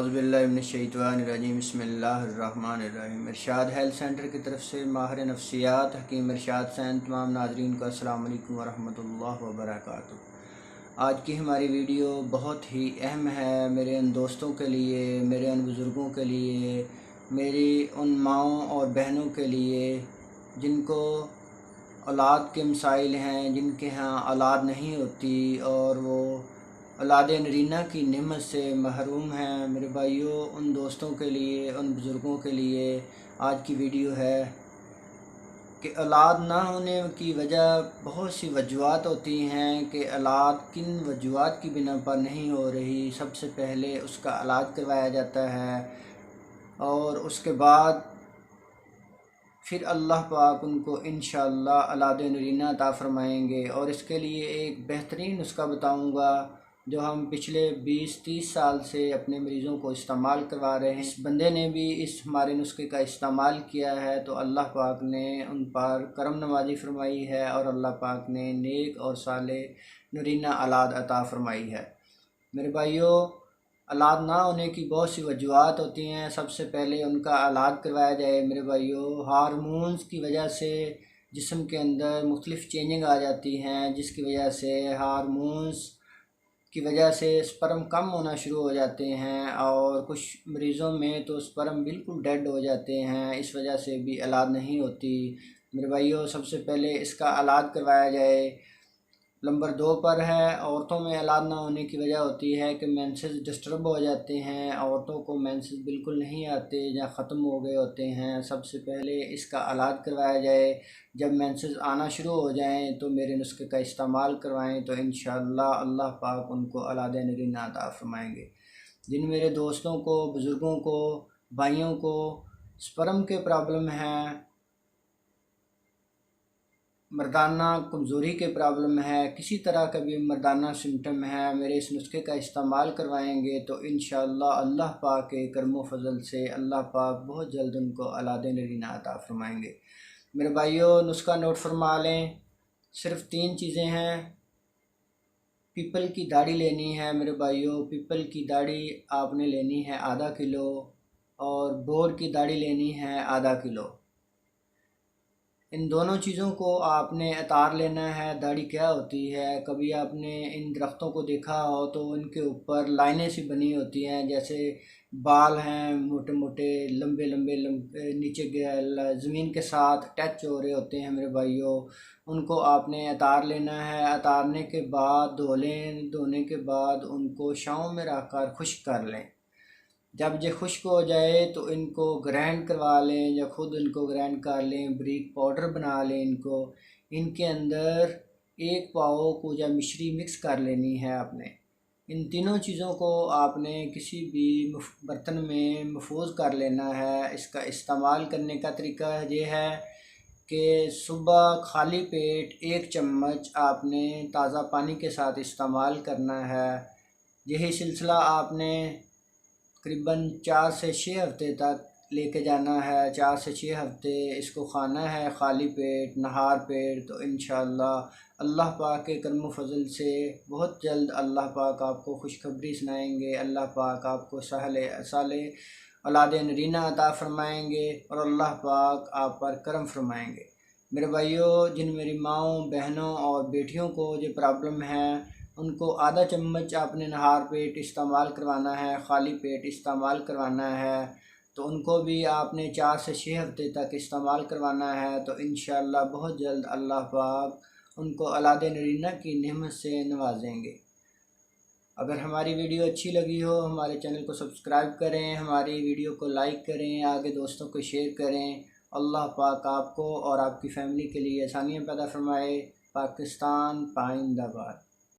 औज़ुबिल्लाहि मिनश्शैतानिर्रजीम बिस्मिल्लाहिर्रहमानिर्रहीम। इरशाद health centre की तरफ से माहिर नफ्सियात हकीम इरशाद सैन तमाम नाज़रीन को अस्सलाम वालेकुम वरहमतुल्लाहि वबरकातुहू। आज की हमारी वीडियो बहुत ही अहम है मेरे उन दोस्तों के लिए, मेरे उन बुज़ुर्गों के लिए, मेरी उन माँओं और बहनों के लिए जिनको औलाद के मसाइल हैं, जिनके यहाँ औलाद नहीं होती और वो औलाद नरीना की नेमत से महरूम हैं। मेरे भाइयों, उन दोस्तों के लिए, उन बुज़ुर्गों के लिए आज की वीडियो है कि औलाद ना होने की वजह बहुत सी वजूहात होती हैं कि औलाद किन वजूहात की बिना पर नहीं हो रही। सबसे पहले उसका इलाज करवाया जाता है और उसके बाद फिर अल्लाह पाक उनको इंशाअल्लाह औलाद नरीना अता फ़रमाएंगे। और इसके लिए एक बेहतरीन नुस्खा बताऊंगा जो हम पिछले 20-30 साल से अपने मरीज़ों को इस्तेमाल करवा रहे हैं। इस बंदे ने भी इस हमारे नुस्खे का इस्तेमाल किया है तो अल्लाह पाक ने उन पर करम नवाजी फ़रमाई है और अल्लाह पाक ने नेक और सालेह नरीना औलाद अता फ़रमाई है। मेरे भाइयों, औलाद ना होने की बहुत सी वजूहात होती हैं। सबसे पहले उनका इलाज करवाया जाए। मेरे भाइयों, हार्मोन्स की वजह से जिस्म के अंदर मुख्तलिफ़ चेंजिंग आ जाती हैं, जिसकी वजह से हार्मोन्स की वजह से स्पर्म कम होना शुरू हो जाते हैं और कुछ मरीज़ों में तो स्पर्म बिल्कुल डेड हो जाते हैं। इस वजह से भी औलाद नहीं होती। मेरे भाइयों, सबसे पहले इसका इलाज करवाया जाए। नंबर 2 पर है, औरतों में औलाद ना होने की वजह होती है कि मेंसेस डिस्टर्ब हो जाते हैं। औरतों को मेंसेस बिल्कुल नहीं आते या ख़त्म हो गए होते हैं। सबसे पहले इसका इलाज करवाया जाए। जब मेंसेस आना शुरू हो जाएं तो मेरे नुस्खे का इस्तेमाल करवाएं तो इंशाअल्लाह अल्लाह पाक उनको औलाद नरीना अता फ़रमाएंगे। जिन मेरे दोस्तों को, बुज़ुर्गों को, भाइयों को स्पर्म के प्रॉब्लम हैं, मर्दाना कमज़ोरी के प्रॉब्लम है, किसी तरह का भी मर्दाना सिम्टम है, मेरे इस नुस्खे का इस्तेमाल करवाएंगे तो इंशाअल्लाह अल्लाह पाक के करम फ़ज़ल से अल्लाह पाक बहुत जल्द उनको औलाद नरीना अता फ़रमाएंगे। मेरे भाइयों, नुस्खा नोट फरमा लें। सिर्फ़ 3 चीज़ें हैं। पीपल की दाढ़ी लेनी है मेरे भाइयों, पीपल की दाढ़ी आपने लेनी है आधा किलो और बोर की दाढ़ी लेनी है आधा किलो। इन दोनों चीज़ों को आपने उतार लेना है। दाढ़ी क्या होती है, कभी आपने इन दरख्तों को देखा हो तो इनके ऊपर लाइनें सी बनी होती हैं, जैसे बाल हैं मोटे मोटे लंबे लंबे नीचे ज़मीन के साथ टच हो रहे होते हैं। मेरे भाइयों, उनको आपने उतार लेना है। उतारने के बाद धो लें। धोने के बाद उनको छाँव में रख कर खुश्क कर लें। जब ये खुश्क हो जाए तो इनको ग्राइंड करवा लें या ख़ुद इनको ग्राइंड कर लें, बारीक पाउडर बना लें। इनके अंदर 1 पाव पूजा मिश्री मिक्स कर लेनी है आपने। इन तीनों चीज़ों को आपने किसी भी बर्तन में महफूज कर लेना है। इसका इस्तेमाल करने का तरीका ये है कि सुबह खाली पेट 1 चम्मच आपने ताज़ा पानी के साथ इस्तेमाल करना है। यही सिलसिला आपने तकरीबन 4 से 6 हफ़्ते तक लेके जाना है। 4 से 6 हफ़्ते इसको खाना है खाली पेट, नहार पेट। तो इंशाअल्लाह अल्लाह पाक के करम फ़ज़ल से बहुत जल्द अल्लाह पाक आपको खुशखबरी सुनाएंगे। अल्लाह पाक आपको सालेह औलाद नरीना अता फ़रमाएंगे और अल्लाह पाक आप पर करम फ़रमाएंगे। मेरे भाइयों, जिन मेरी माँओं, बहनों और बेटियों को ये प्रॉब्लम है उनको आधा चम्मच आपने नहार पेट इस्तेमाल करवाना है, खाली पेट इस्तेमाल करवाना है। तो उनको भी आपने 4 से 6 हफ़्ते तक इस्तेमाल करवाना है। तो इंशाअल्लाह बहुत जल्द अल्लाह पाक उनको औलाद नरीना की नेमत से नवाजेंगे। अगर हमारी वीडियो अच्छी लगी हो हमारे चैनल को सब्सक्राइब करें, हमारी वीडियो को लाइक करें, आगे दोस्तों को शेयर करें। अल्लाह पाक आपको और आपकी फ़ैमिली के लिए आसानियाँ पैदा फरमाए। पाकिस्तान पाइंदाबाद।